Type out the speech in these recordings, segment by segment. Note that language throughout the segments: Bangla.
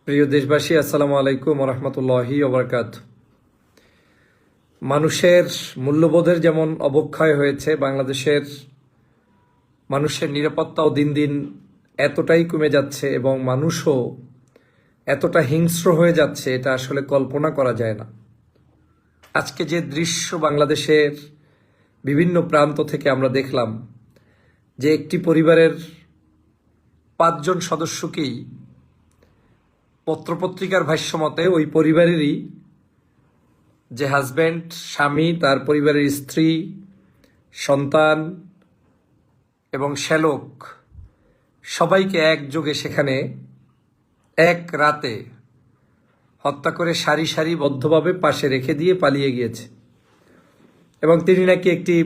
প্রিয় দেশবাসী, আসসালামু আলাইকুম রহমতুল্লাহি ওবরকাত। মানুষের মূল্যবোধের যেমন অবক্ষয় হয়েছে, বাংলাদেশের মানুষের নিরাপত্তাও দিন দিন এতটাই কমে যাচ্ছে এবং মানুষও এতটা হিংস্র হয়ে যাচ্ছে, এটা আসলে কল্পনা করা যায় না। আজকে যে দৃশ্য বাংলাদেশের বিভিন্ন প্রান্ত থেকে আমরা দেখলাম, যে একটি পরিবারের 5 জন সদস্যকেই পত্রপত্রিকার ভাষ্যমতে ওই পরিবারেরই যে হাজব্যান্ড, স্বামী, তার পরিবারের স্ত্রী, সন্তান এবং শ্যালক সবাইকে একযোগে সেখানে এক রাতে হত্যা করে সারি সারিবদ্ধভাবে পাশে রেখে দিয়ে পালিয়ে গিয়েছে। এবং তিনি নাকি একটি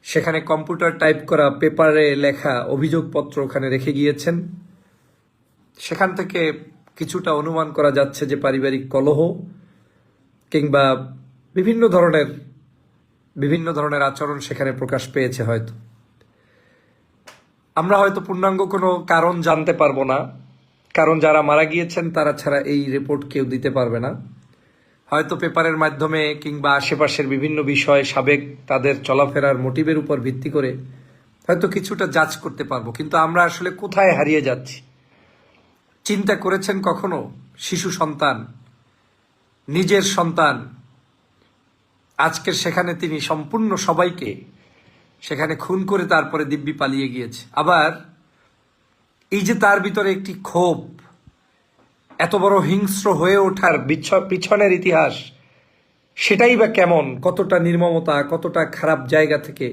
সেখানে কম্পিউটার টাইপ করা পেপারে লেখা অভিযোগপত্র ওখানে রেখে গিয়েছেন। সেখান থেকে কিছুটা অনুমান করা যাচ্ছে যে পারিবারিক কলহ কিংবা বিভিন্ন ধরনের আচরণ সেখানে প্রকাশ পেয়েছে। হয়তো আমরা পূর্ণাঙ্গ কোনো কারণ জানতে পারবো না, কারণ যারা মারা গিয়েছেন তারা ছাড়া এই রিপোর্ট কেউ দিতে পারবে না। হয়তো পেপারের মাধ্যমে কিংবা আশেপাশের বিভিন্ন বিষয়, সাবেক তাদের চলাফেরার মোটিভের উপর ভিত্তি করে হয়তো কিছুটা জাজ করতে পারবো। কিন্তু আমরা আসলে কোথায় হারিয়ে যাচ্ছি? চিন্তা করেছেন কখনো? শিশু সন্তান, নিজের সন্তান, আজকের সেখানে তিনি সম্পূর্ণ সবাইকে সেখানে খুন করে তারপরে দিব্যি পালিয়ে গিয়েছে। আবার এই যে তার ভিতরে একটি ক্ষোভ, এত বড় হিংস্র হয়ে ওঠার পিছনের ইতিহাস, সেটাই বা কেমন, কতটা নির্মমতা, কতটা খারাপ জায়গা থেকে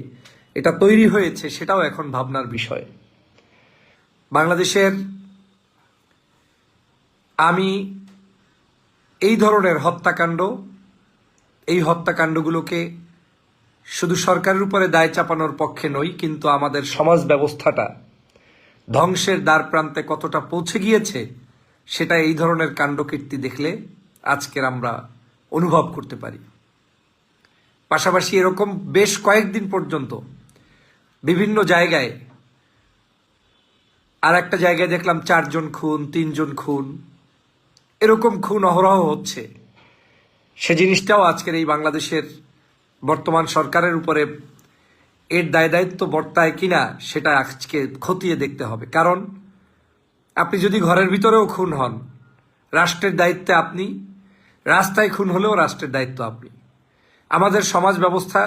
এটা তৈরি হয়েছে, সেটাও এখন ভাবনার বিষয়। বাংলাদেশের আমি এই ধরনের হত্যাকাণ্ডগুলোকে শুধু সরকারের উপরে দায় চাপানোর পক্ষে নই, কিন্তু আমাদের সমাজ ব্যবস্থাটা ধ্বংসের দ্বার প্রান্তে কতটা পৌঁছে গিয়েছে সেটা এই ধরনের কাণ্ডকীর্তি দেখলে আজকের আমরা অনুভব করতে পারি। পাশাপাশি এরকম বেশ কয়েকদিন পর্যন্ত বিভিন্ন জায়গায়, আর একটা জায়গায় দেখলাম 4 জন খুন, 3 জন খুন, এরকম খুন অহরহ হচ্ছে। সে জিনিসটাও আজকের এই বাংলাদেশের বর্তমান সরকারের উপরে এর দায়িত্ব বর্তায় কিনা সেটা আজকে খতিয়ে দেখতে হবে। কারণ আপনি যদি ঘরের ভিতরেও খুন হন, রাষ্ট্রের দায়িত্বে আপনি, রাস্তায় খুন হলেও রাষ্ট্রের দায়িত্ব আপনি। আমাদের সমাজ ব্যবস্থা,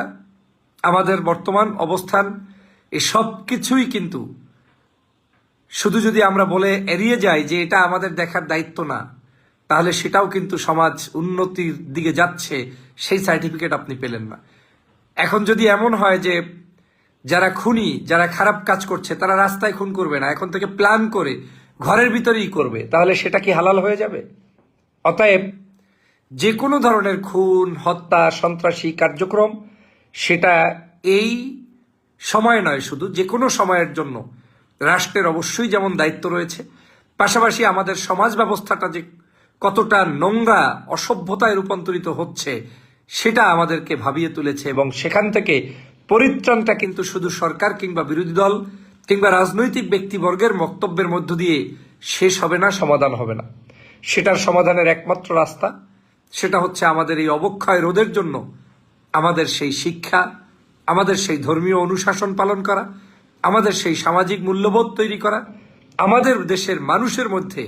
আমাদের বর্তমান অবস্থান, এই সব কিছুই কিন্তু শুধু যদি আমরা বলে এড়িয়ে যাই যে এটা আমাদের দেখার দায়িত্ব না, তাহলে সেটাও কিন্তু সমাজ উন্নতির দিকে যাচ্ছে সেই সার্টিফিকেট আপনি পেলেন না। এখন যদি এমন হয় যে যারা খুনি, যারা খারাপ কাজ করছে তারা রাস্তায় খুন করবে না, এখন থেকে প্ল্যান করে ঘরের ভিতরেই করবে, তাহলে সেটা কি হালাল হয়ে যাবে? অতএব যে কোনো ধরনের খুন, হত্যা, সন্ত্রাসী কার্যক্রম, সেটা এই সময় নয়, শুধু যে কোনো সময়ের জন্য রাষ্ট্রের অবশ্যই যেমন দায়িত্ব রয়েছে, পাশাপাশি আমাদের সমাজ ব্যবস্থাটা যে কতটা নোংরা, অসভ্যতায় রূপান্তরিত হচ্ছে সেটা আমাদেরকে ভাবিয়ে তুলেছে। এবং সেখান থেকে পরিত্রাণটা কিন্তু শুধু সরকার কিংবা বিরোধী দল কিংবা রাজনৈতিক ব্যক্তিবর্গের বক্তব্যের মধ্য দিয়ে শেষ হবে না, সমাধান হবে না। সেটার সমাধানের একমাত্র রাস্তা, সেটা হচ্ছে আমাদের এই অবক্ষয় রোধের জন্য আমাদের সেই শিক্ষা, আমাদের সেই ধর্মীয় অনুশাসন পালন করা, আমাদের সেই সামাজিক মূল্যবোধ তৈরি করা, আমাদের দেশের মানুষের মধ্যে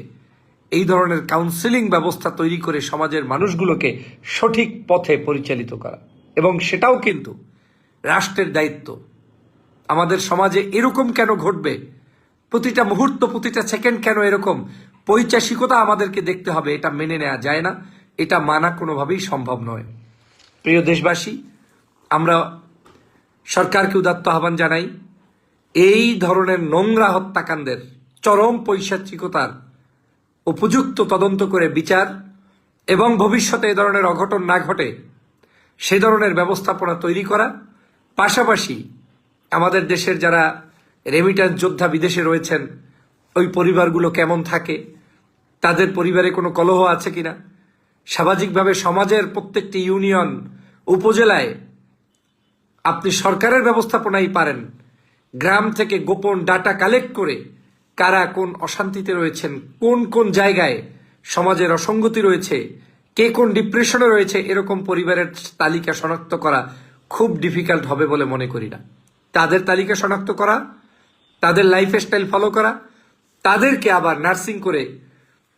এই ধরনের কাউন্সেলিং ব্যবস্থা তৈরি করে সমাজের মানুষগুলোকে সঠিক পথে পরিচালিত করা। এবং সেটাও কিন্তু রাষ্ট্রের দায়িত্ব। আমাদের সমাজে এরকম কেন ঘটবে, প্রতিটা মুহূর্ত, প্রতিটা সেকেন্ড কেন এরকম পৈশাচিকতা আমাদেরকে দেখতে হবে, এটা মেনে নেওয়া যায় না, এটা মানা কোনোভাবেই সম্ভব নয়। প্রিয় দেশবাসী, আমরা সরকারকে উদাত্ত আহ্বান জানাই, এই ধরনের নোংরা হত্যাকাণ্ডের, চরম পৈশাচিকতার উপযুক্ত তদন্ত করে বিচার এবং ভবিষ্যতে এ ধরনের অঘটন না ঘটে সে ধরনের ব্যবস্থাপনা তৈরি করা। পাশাপাশি আমাদের দেশের যারা রেমিট্যান্স যোদ্ধা বিদেশে রয়েছেন, ওই পরিবারগুলো কেমন থাকে, তাদের পরিবারে কোনো কলহ আছে কিনা, সামাজিকভাবে সমাজের প্রত্যেকটি ইউনিয়ন, উপজেলায় আপনি সরকারের ব্যবস্থাপনাই পারেন গ্রাম থেকে গোপন ডাটা কালেক্ট করে কারা কোন অশান্তিতে রয়েছেন, কোন কোন জায়গায় সমাজের অসঙ্গতি রয়েছে, কে কোন ডিপ্রেশনে রয়েছে, এরকম পরিবারের তালিকা শনাক্ত করা খুব ডিফিকাল্ট হবে বলে মনে করি না। তাদের তালিকা শনাক্ত করা, তাদের লাইফস্টাইল ফলো করা, তাদেরকে আবার নার্সিং করে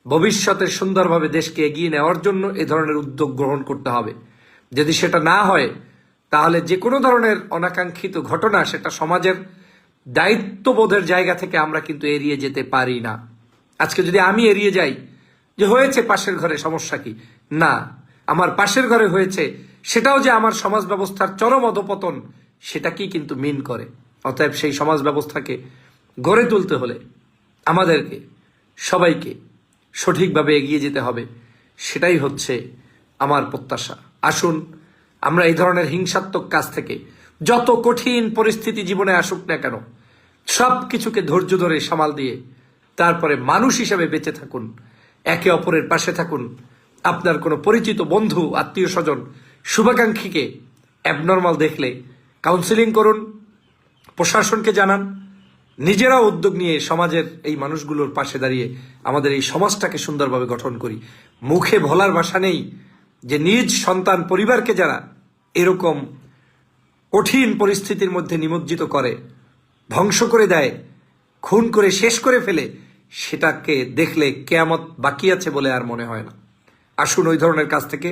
ভবিষ্যতে সুন্দরভাবে দেশকে এগিয়ে নেওয়ার জন্য এ ধরনের উদ্যোগ গ্রহণ করতে হবে। যদি সেটা না হয় তাহলে যে কোনো ধরনের অনাকাঙ্ক্ষিত ঘটনা সেটা সমাজের দায়িত্ববোধের জায়গা থেকে আমরা কিন্তু এড়িয়ে যেতে পারি না। আজকে যদি আমি এড়িয়ে যাই যে হয়েছে পাশের ঘরে, সমস্যা কি, না, আমার পাশের ঘরে হয়েছে সেটাও যে আমার সমাজ ব্যবস্থার চরম অধপতন সেটাকেই কিন্তু মিন করে। অতএব সেই সমাজ ব্যবস্থাকে গড়ে তুলতে হলে আমাদেরকে সবাইকে সঠিকভাবে এগিয়ে যেতে হবে। সেটাই হচ্ছে আমার প্রত্যাশা। আসুন আমরা এই ধরনের হিংসাত্মক কাজ থেকে, যত কঠিন পরিস্থিতি জীবনে আসুক না কেন, সব কিছুকে ধৈর্য ধরে সামাল দিয়ে তারপরে মানুষ হিসেবে বেঁচে থাকুন, একে অপরের পাশে থাকুন। আপনার কোনো পরিচিত বন্ধু, আত্মীয় স্বজন, শুভাকাঙ্ক্ষীকে অ্যাবনর্মাল দেখলে কাউন্সিলিং করুন, প্রশাসনকে জানান, নিজেরাও উদ্যোগ নিয়ে সমাজের এই মানুষগুলোর পাশে দাঁড়িয়ে আমাদের এই সমাজটাকে সুন্দরভাবে গঠন করি। মুখে বলার ভাষা নেই যে নিজ সন্তান পরিবারকে যারা এরকম কঠিন পরিস্থিতির মধ্যে নিমজ্জিত করে, ধ্বংস করে দেয়, খুন করে শেষ করে ফেলে, সেটাকে দেখলে কেয়ামত বাকি আছে বলে আর মনে হয় না। আসুন ওই ধরনের কাজ থেকে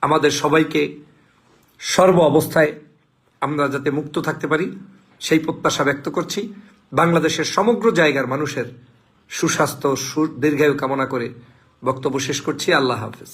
আমাদের সবাইকে সর্ব অবস্থায় আমরা যাতে মুক্ত থাকতে পারি সেই প্রত্যাশা ব্যক্ত করছি। বাংলাদেশের সমগ্র জায়গার মানুষের সুস্বাস্থ্য, দীর্ঘায়ু কামনা করে বক্তব্য শেষ করছি। আল্লাহ হাফেজ।